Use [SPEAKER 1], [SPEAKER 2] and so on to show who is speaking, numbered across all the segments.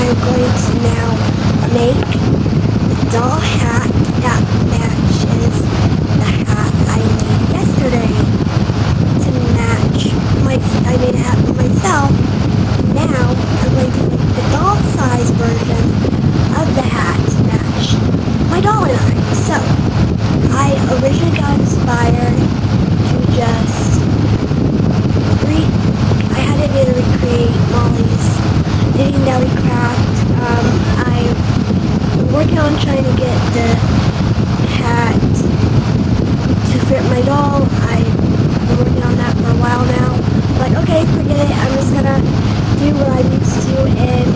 [SPEAKER 1] I'm going to now make the doll hat that matches the hat I made yesterday. To match I made a hat for myself. Now I'm going to make the doll size version of the hat to match my doll and I. So I originally got inspired to just I had to recreate Molly's knitting nelly craft. I've been working on trying to get the hat to fit my doll. I've been working on that for a while now. Like, okay, forget it. I'm just gonna do what I'm used to and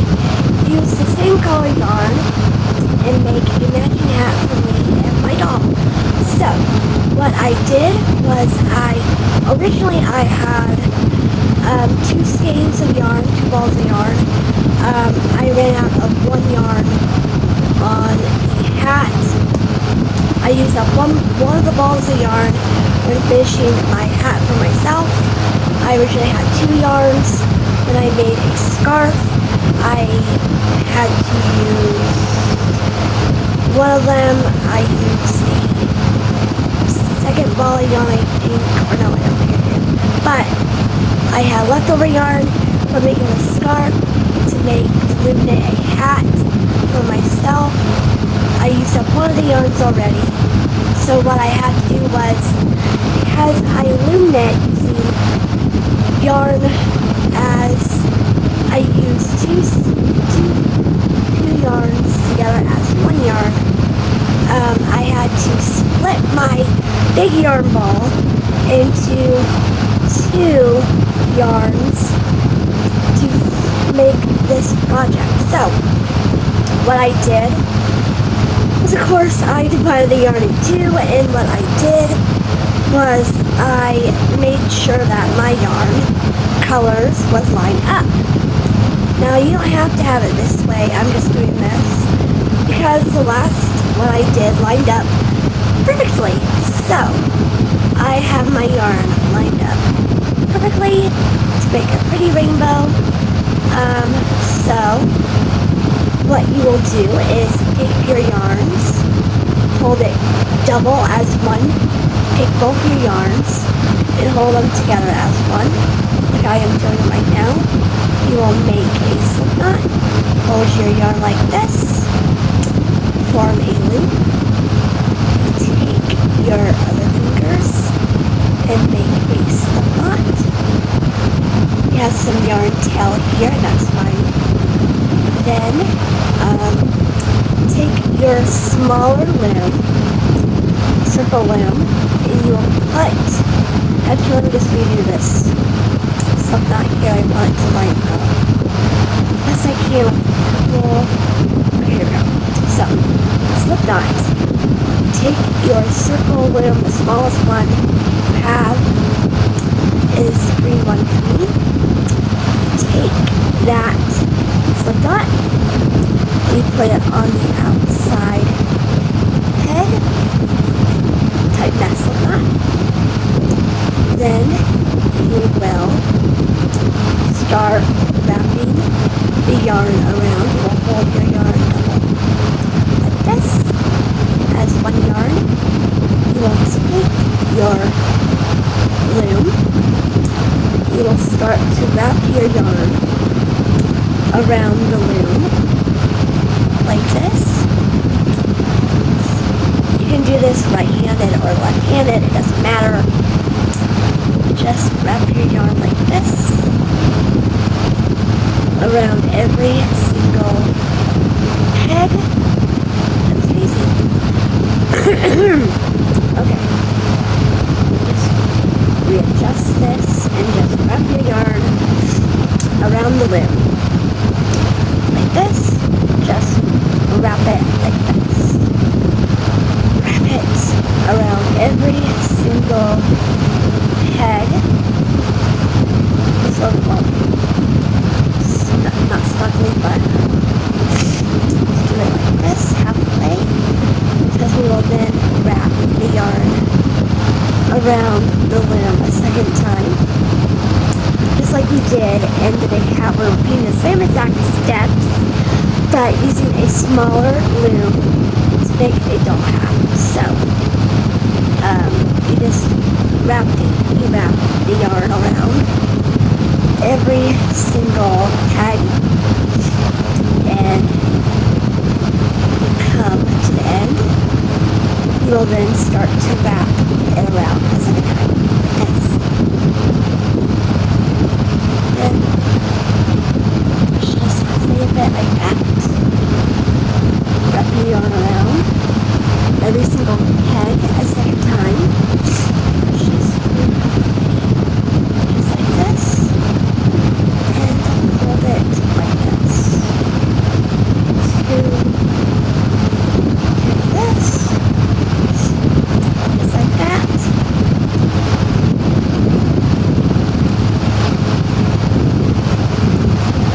[SPEAKER 1] use the same color yarn and make a matching hat for me and my doll. So what I did was originally I had 2 skeins of yarn, 2 balls of yarn. I ran out of 1 yarn on the hat. I used up one of the balls of yarn when finishing my hat for myself. I originally had 2 yarns. When I made a scarf, I had to use one of them. I used the second ball of yarn, I think, or no, I don't think I did. But I had leftover yarn for making the scarf to Loom Knit a hat for myself. I used up one of the yarns already. So what I had to do was, because I loom knit using yarn as I used two yarns together as 1 yarn, I had to split my big yarn ball into 2 yarns to make this project. So what I did was, of course, I divided the yarn in 2, and what I did was I made sure that my yarn colors was lined up. Now you don't have to have it this way. I'm just doing this because what I did lined up perfectly. So I have my yarn lined up perfectly to make a pretty rainbow. So what you will do is take your yarns, hold it double as one, take both your yarns and hold them together as one, like I am doing right now. You will make a slip knot, hold your yarn like this, form a loop, take your other fingers and make a slip knot. You have some yarn tail here, that's fine. Then take your smaller loom, circle loom, and you will put, actually let me just redo this. Slip knot here, I want it to line up. Yes, I can with the purple. Okay, here we go. So, slip knot. Take your circle loom, the smallest one you have is the green one for me. Take that slip knot, you put it on the outside head, tighten that slip knot, then you will start wrapping the yarn around. You will hold your yarn double like this as 1 yarn. You will take your loom, you will start to wrap your yarn around the loom like this. You can do this right-handed or left-handed, it doesn't matter. Just wrap your yarn like this around every single peg. That's easy. Okay. Just readjust this and just wrap your yarn around the loom. Like this. Just wrap it like this. Wrap it around every single peg. So, well, not snugly, but let's do it like this, halfway, because we will then wrap the yarn around the loom a second time, just like we did in the big hat. We're repeating the same exact steps but using a smaller loom to make a doll hat. So you just wrap the yarn around every single peg, and come to the end. You will then start to wrap it around a second time, like this. Then push this softly a bit like that. Wrap your yarn around every single peg a second time. Push this through just like this, and hold it like this. Two, take this, just like that.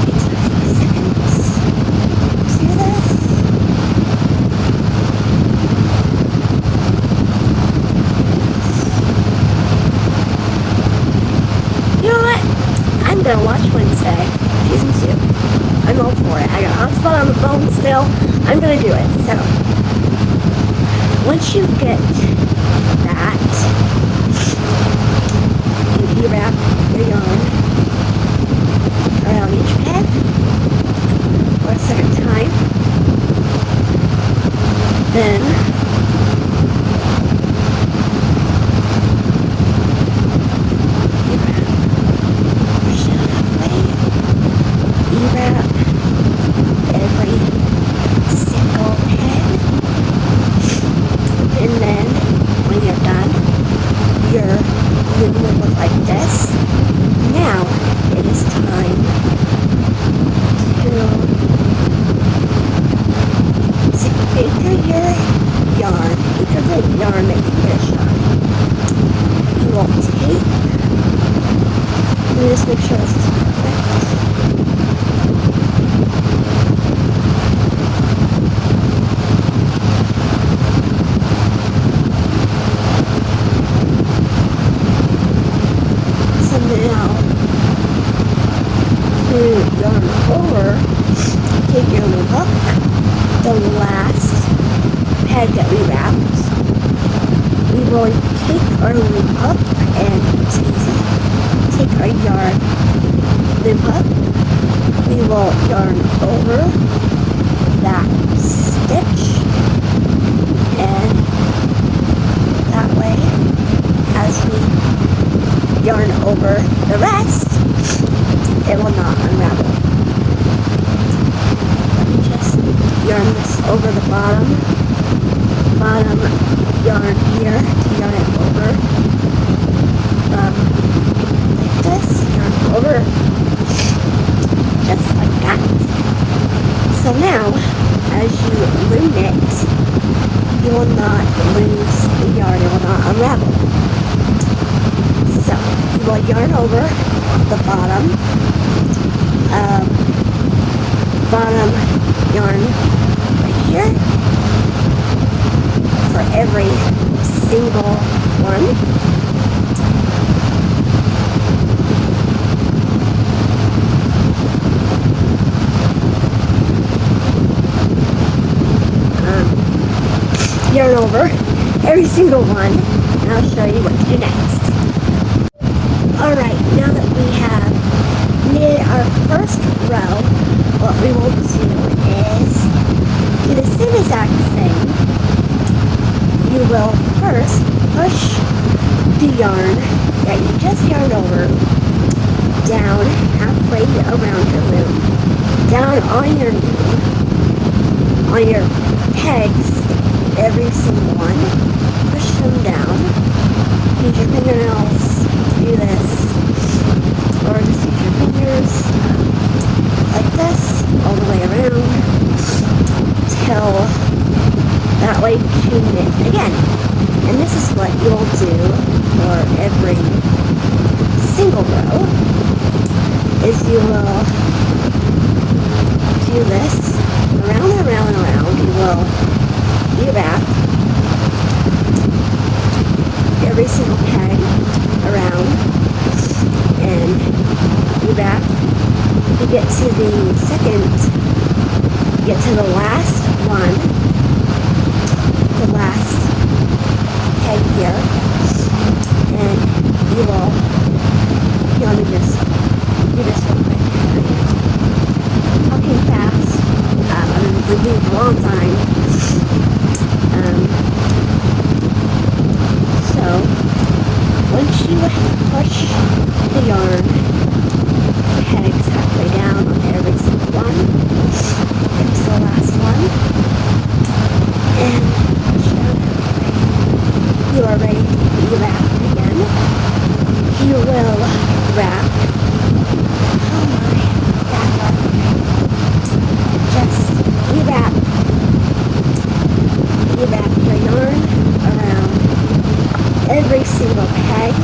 [SPEAKER 1] Takes a few seconds. Do this. You know what? I'm gonna watch Wednesday, season 2. I'm all for it. I got a hotspot on the phone still. I'm gonna do it. So, once you get that, you wrap your yarn around each peg for a second time. Then, you wrap, push it halfway. You wrap every single peg, and then when you're done, your loom will look like this. Now it is time to anchor your yarn, anchor the yarn that you finished on. You will take, let me just make sure this is perfect. So now, to yarn over, take your loom hook, the last peg that we wrapped. We will take our loom hook, and it's easy. Take our yarn loom hook. We will yarn over that stitch, and that way, as we yarn over the rest, it will not unravel. Let me just yarn this over the bottom yarn here to yarn it over. Like this, yarn over, just like that. So now, as you loom it, you will not lose the yarn, it will not unravel. So, you will yarn over the bottom yarn right here for every single one. Yarn over every single one, and I'll show you what to do next. Alright, now that we have knitted our first row, what we will do is do the same exact thing. You will first push the yarn that you just yarned over down halfway around your loom, down on your loom, on your pegs, every single one. Push them down. Use your fingernails to do this, or just use your fingers like this all the way around till that way to knit again. And this is what you'll do for every single row. Is you will do this around and around and around. You will wrap every single peg around, and you wrap. You get to the second get to the last one, the last peg here, and you want me just do this real quick. I'm talking fast. I've been doing it a long time. So once you push the yarn pegs halfway down on every single one, get to the last one, and you are ready to be wrapped again. You will wrap. Oh my, that's hard. Just you wrap your yarn around every single peg,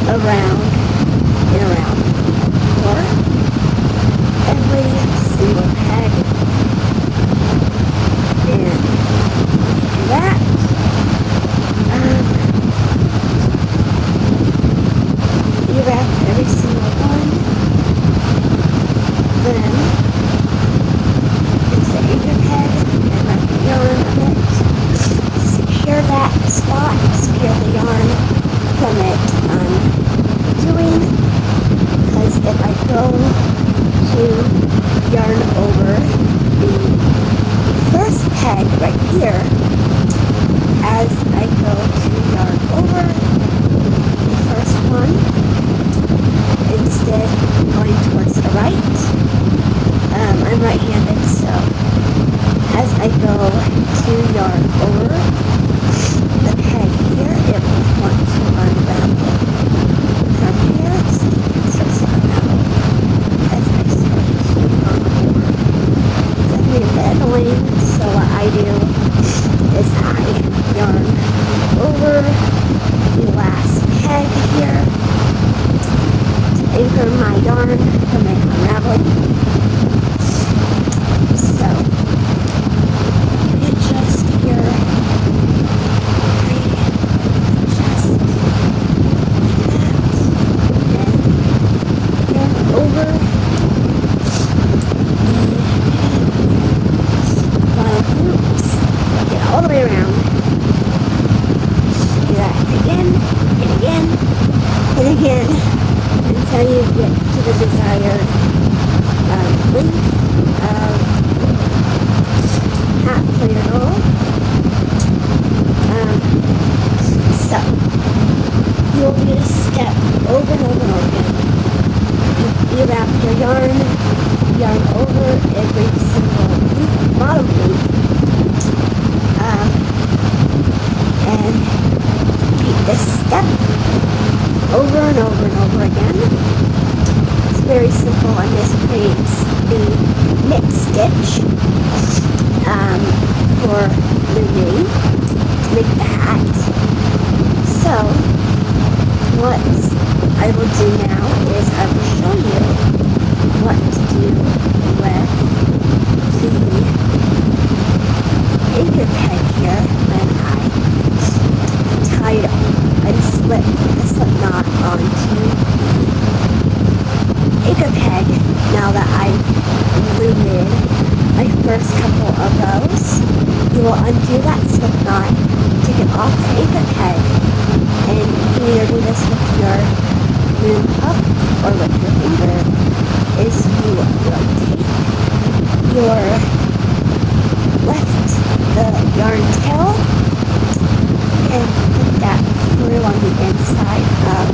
[SPEAKER 1] around and around. Or every single peg, and do that. You wrap every single one, then into the anchor peg and wrap the yarn on it. Secure that spot, secure the yarn from it doing, because if I go to yarn over the first peg right here, as I go to yarn over the first one, instead going towards the right, I'm right-handed, so as I go to yarn over the peg here, it will want to unravel from here. See, it starts to unravel as I start to yarn over. That can be a bit annoying, so what I do is I yarn over the last peg here to anchor my yarn from it unraveling. So it just here, just like that, and yarn over the bottom loops, get all the way around. Do that again, and again, and again, until you get to the desired length of hat for your doll. So you'll do this step over and over and over again. You wrap your yarn over every single loop, bottom loop, and repeat this step over and over and over again. It's very simple, and this creates the knit stitch for Loom Knitting to make the hat. So what I will do now is I will show you what to do with the anchor peg here when I slip the slip knot onto the anchor peg. Now that I Loom knit my first couple of rows, you will undo that slip knot, take it off the anchor peg, and you can either do this with your loom up or with your finger. Is you will take the yarn tail and put that through on the inside of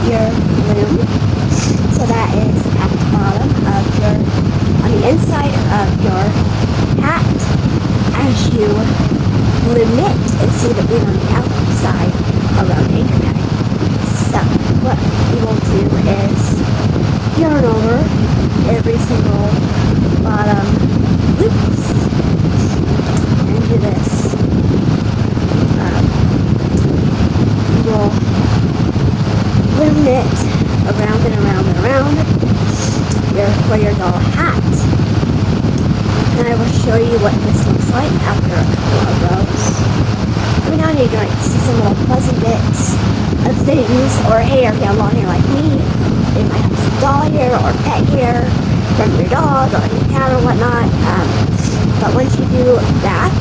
[SPEAKER 1] your loom. So that is at the bottom of on the inside of your hat as you loom knit, instead of being on the outside around the anchor peg. So what you will do is yarn over every single bottom loops and do this. You will loom knit around and around and around for your doll hat. And I will show you what this looks like after a couple of rows. Every now and then you might see some little fuzzy bits of things or hair down long hair like me. They might have some doll hair or pet hair, from your dog or your cat or whatnot. But once you do that,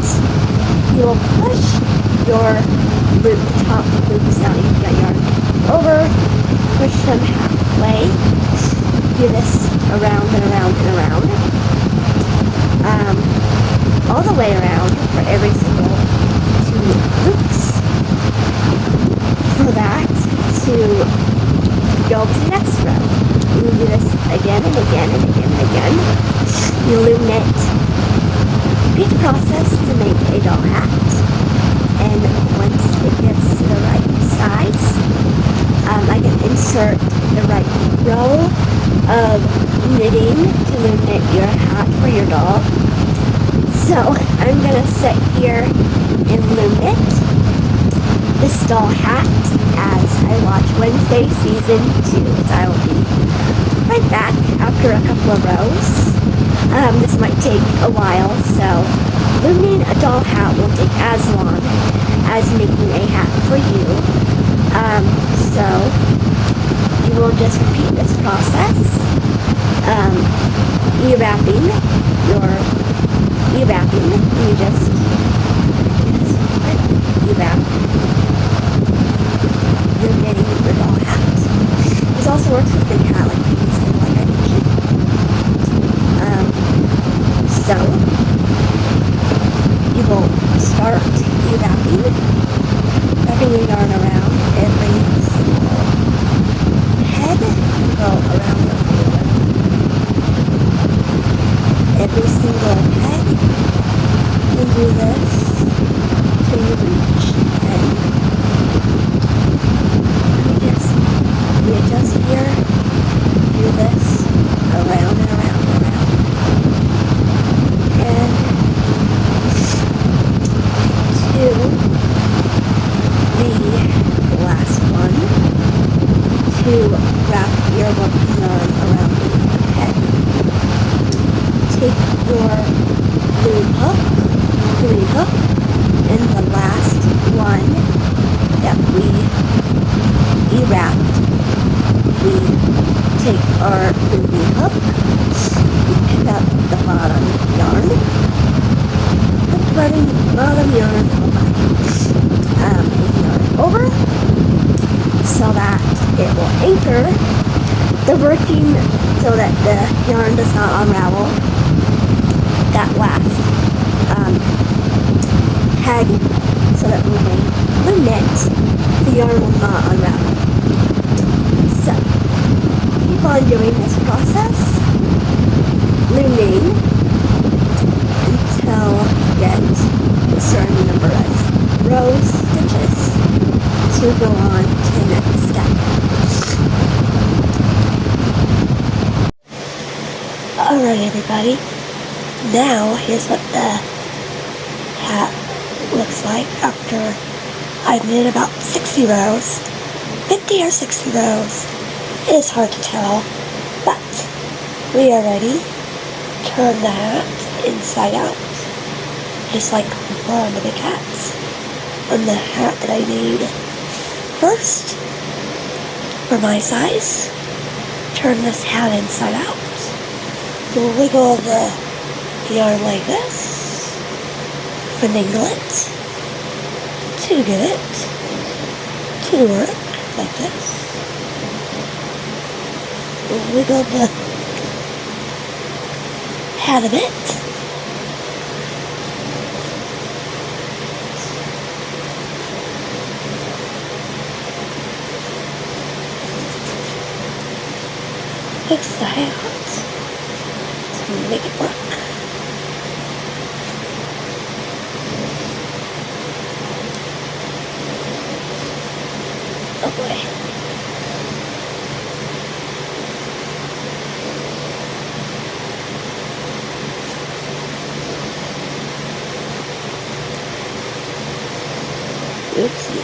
[SPEAKER 1] you will push your loop, the top loops down. You've got yarn over, push them halfway. Do this around and around and around. All the way around for every single 2 loops. For that, to go to the next row. You do this again and again and again and again. You loom knit. Repeat the process to make a doll hat. And once it gets to the right size, I can insert the right row of knitting to loom knit your hat for your doll. So I'm going to sit here and loom knit this doll hat as I watch Wednesday season 2. So I will be right back after a couple of rows. This might take a while, so looming a doll hat will take as long as making a hat for you. So you will just repeat this process, e-wrapping, you just e-wrap, you're knitting your doll hat. This also works with big hat like previously, like I mentioned. So you will start e-wrapping, wrapping your yarn around every single head. You go around the whole every single head. You do this till you reach the end. We adjust here, do this around and around and around. And to the last one, to wrap your working yarn around the head. Take your loom hook, and the last one that we e-wrapped, we take our loom hook, we pick up the bottom yarn, the bottom yarn and yarn over, so that it will anchor the working, so that the yarn does not unravel that last head, so that when we loom knit, the yarn will not unravel. So, keep on doing this process, looming, until you get a certain number of rows, stitches, to go on to the next step. Alright everybody, now here's what the hat looks like after I've knit about 60 rows, 50 or 60 rows. It is hard to tell, but we are ready. Turn the hat inside out, just like before on the big hats. On the hat that I made first, for my size, turn this hat inside out. We'll wiggle the yarn like this, finagle it, to get it to work like this. We'll wiggle the hat a bit. Fix the hat. Make it work. Oh boy. Oopsie.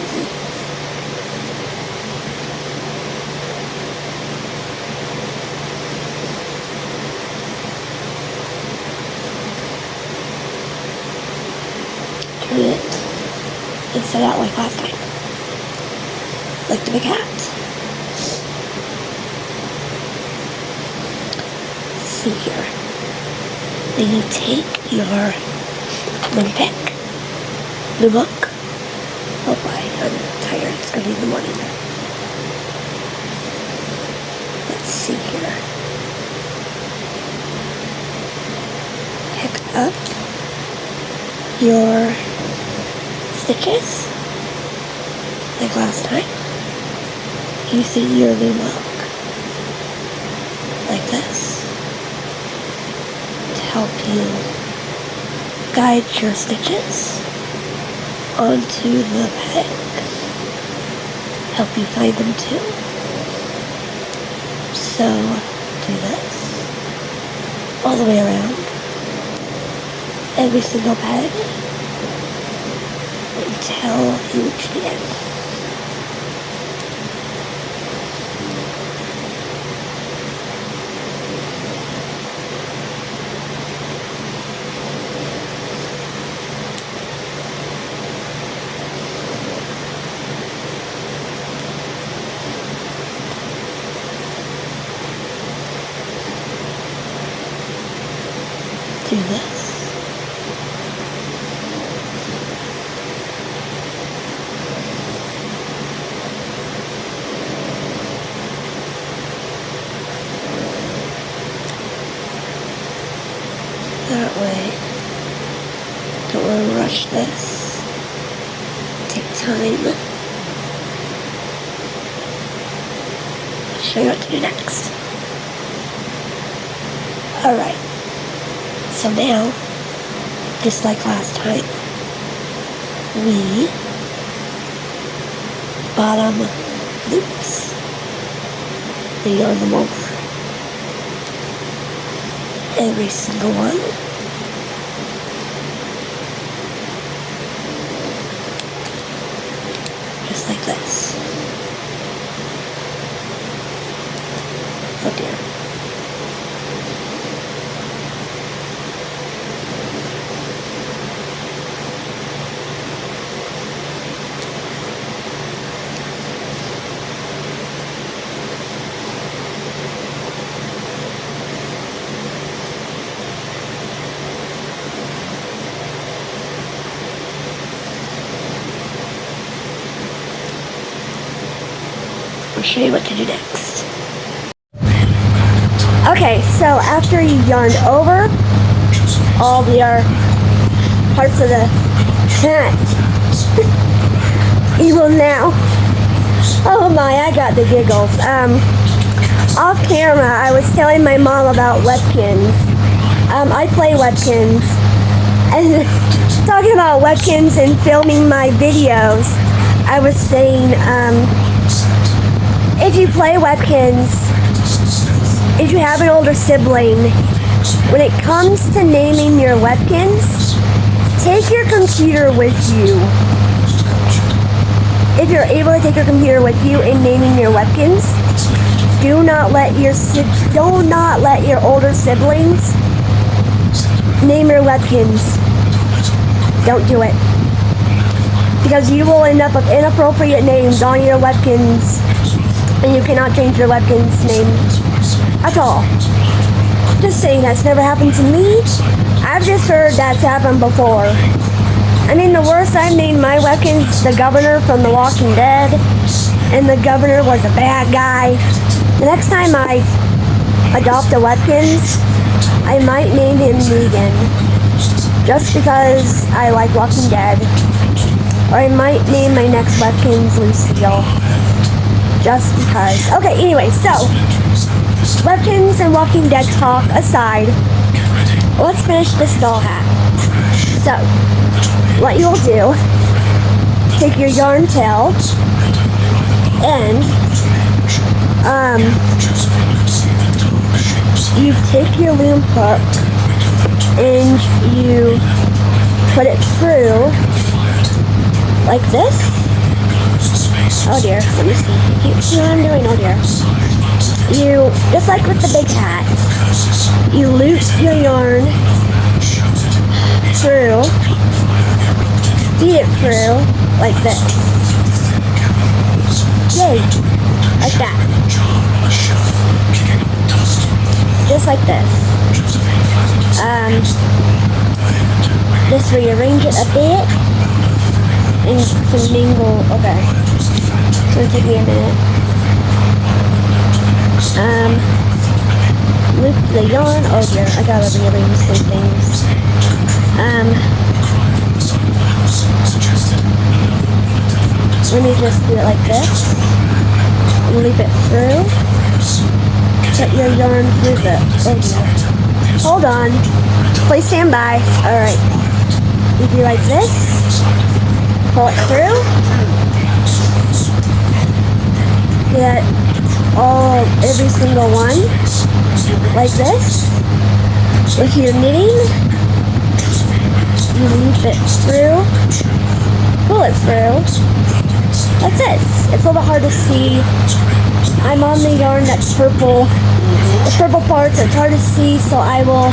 [SPEAKER 1] Turn it inside out like last time, like the big hat. see here. Then you take your loom pick, loom hook. Oh boy, I'm tired. It's gonna be in the morning. Let's see here. Pick up your stitches like last time, using your loom hook like this to help you guide your stitches onto the peg. Help you find them too. So do this all the way around every single peg until you reach the end. Do this. That way, don't want to rush this. Take time. I'll show you what to do next. Alright. So now, just like last time, we bottom loops the yarn them over. Every single one. Just like this. Oh dear. I'll show you what to do next. Okay, so after you yarned over all the parts of the hat, you will now, oh my, I got the giggles. Off camera, I was telling my mom about Webkins. I play Webkins, and talking about Webkins and filming my videos, I was saying, if you play Webkins, if you have an older sibling, when it comes to naming your Webkins, take your computer with you. If you're able to take your computer with you in naming your Webkins, do not let your older siblings name your Webkins. Don't do it. Because you will end up with inappropriate names on your Webkins. And you cannot change your Webkins name at all. Just saying, that's never happened to me. I've just heard that's happened before. I mean, the worst I've named my Webkins the Governor from The Walking Dead, and the Governor was a bad guy. The next time I adopt a Webkins, I might name him Negan, just because I like Walking Dead. Or I might name my next Webkins Lucille. Just because. Okay, anyway, so Webkins and Walking Dead talk aside, let's finish this doll hat. So, what you'll do, take your yarn tail and you take your loom hook and you put it through like this. Oh dear, let me see. You see what I'm doing? Oh dear. You, just like with the big hat, you loop your yarn through, feed it through, like this. Yay! Like that. Just like this. Just rearrange it a bit and finagle. Okay, it's gonna take me a minute. Loop the yarn. Oh dear, I gotta rearrange some things. Let me just do it like this. Loop it through. Put your yarn through the. Oh dear. Hold on. Please stand by. Alright. You do like this. Pull it through. Get every single one. Like this. If you're knitting, you loop it through. Pull it through. Like this. It's a little hard to see. I'm on the yarn that's purple. The purple parts, it's hard to see, so I will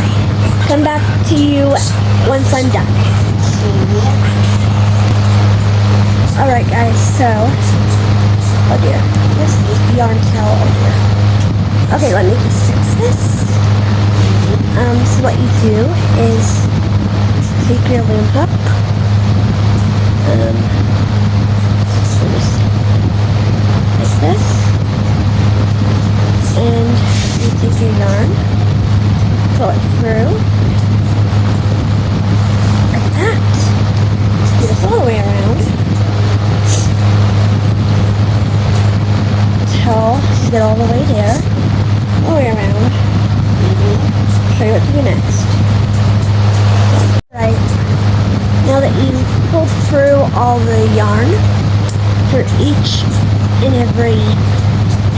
[SPEAKER 1] come back to you once I'm done. Alright guys, so, oh dear, where's the yarn tail? Oh dear. Okay, let me just fix this. So what you do is take your loom hook, like this. And you take your yarn, pull it through, like that. Do this all the way around until you get all the way there, all the way around. Show you what to do next. Right, now that you've pulled through all the yarn for each and every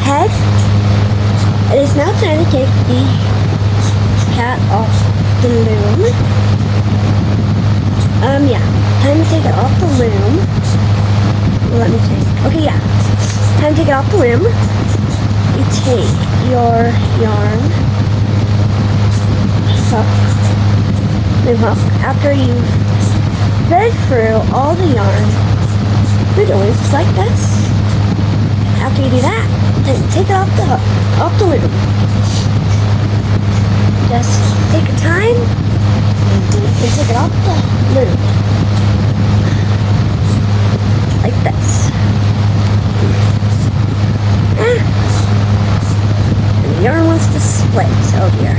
[SPEAKER 1] head, it is now time to take the hat off the loom. Yeah, time to take it off the loom. Let me think. Okay, yeah, time to take it off the loom. You take your yarn hook, loom hook, after you've threaded through all the yarn through the loops like this. After you do that, take it off the hook, off the loom. Just take your time and take it off the loom. Like this. And the yarn wants to split, oh dear.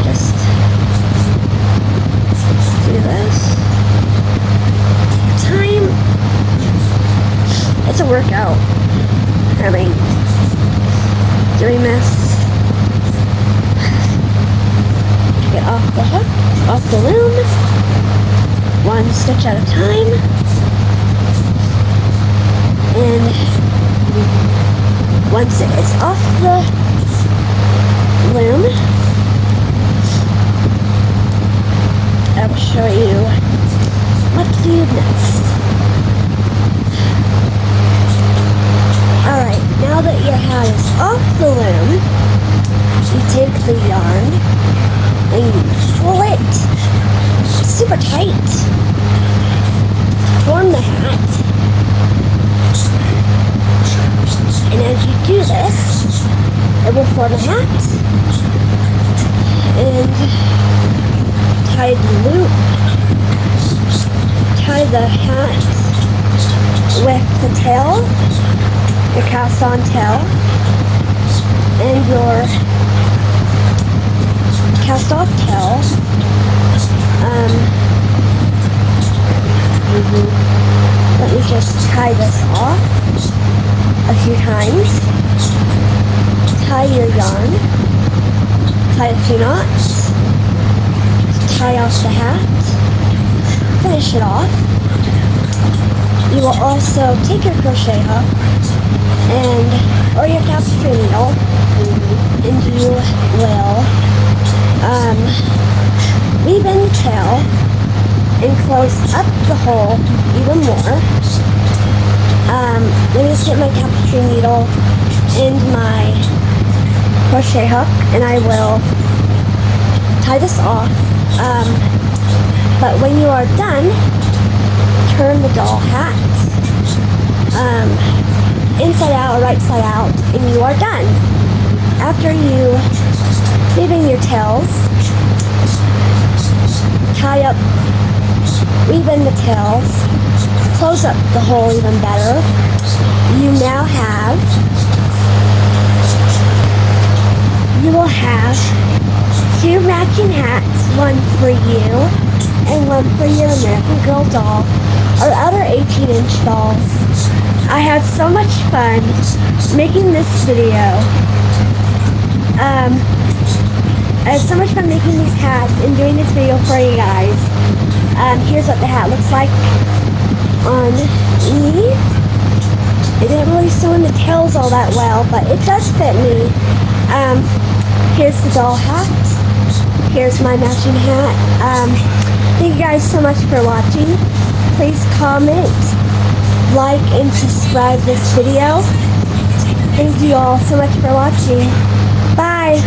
[SPEAKER 1] Just do this. Time. It's a workout. I mean, doing this. Get off the hook, off the loom, one stitch at a time, and once it is off the loom, I will show you what to do next. Alright, now that your hat is off the loom, you take the yarn and you pull it super tight to form the hat. And as you do this, it will form a hat and tie the loop. Tie the hat with the tail, your cast on tail, and your cast off tail. Let me just tie this off a few times. Tie your yarn, tie a few knots, tie off the hat, finish it off. You will also take your crochet hook or your tapestry needle, and you will weave in the tail and close up the hole even more. Let me just get my tapestry needle and my crochet hook, and I will tie this off. But when you are done, turn the doll hat inside out or right side out, and you are done. After you weave in your tails, tie up, weave in the tails, close up the hole even better. You now have, you will have 2 matching hats, one for you and one for your American Girl doll or other 18-inch dolls. I had so much fun making this video. I had so much fun making these hats and doing this video for you guys. Here's what the hat looks like on me. It didn't really sew in the tails all that well, but it does fit me. Here's the doll hat. Here's my matching hat. Thank you guys so much for watching. Please comment, like, and subscribe this video. Thank you all so much for watching. Bye!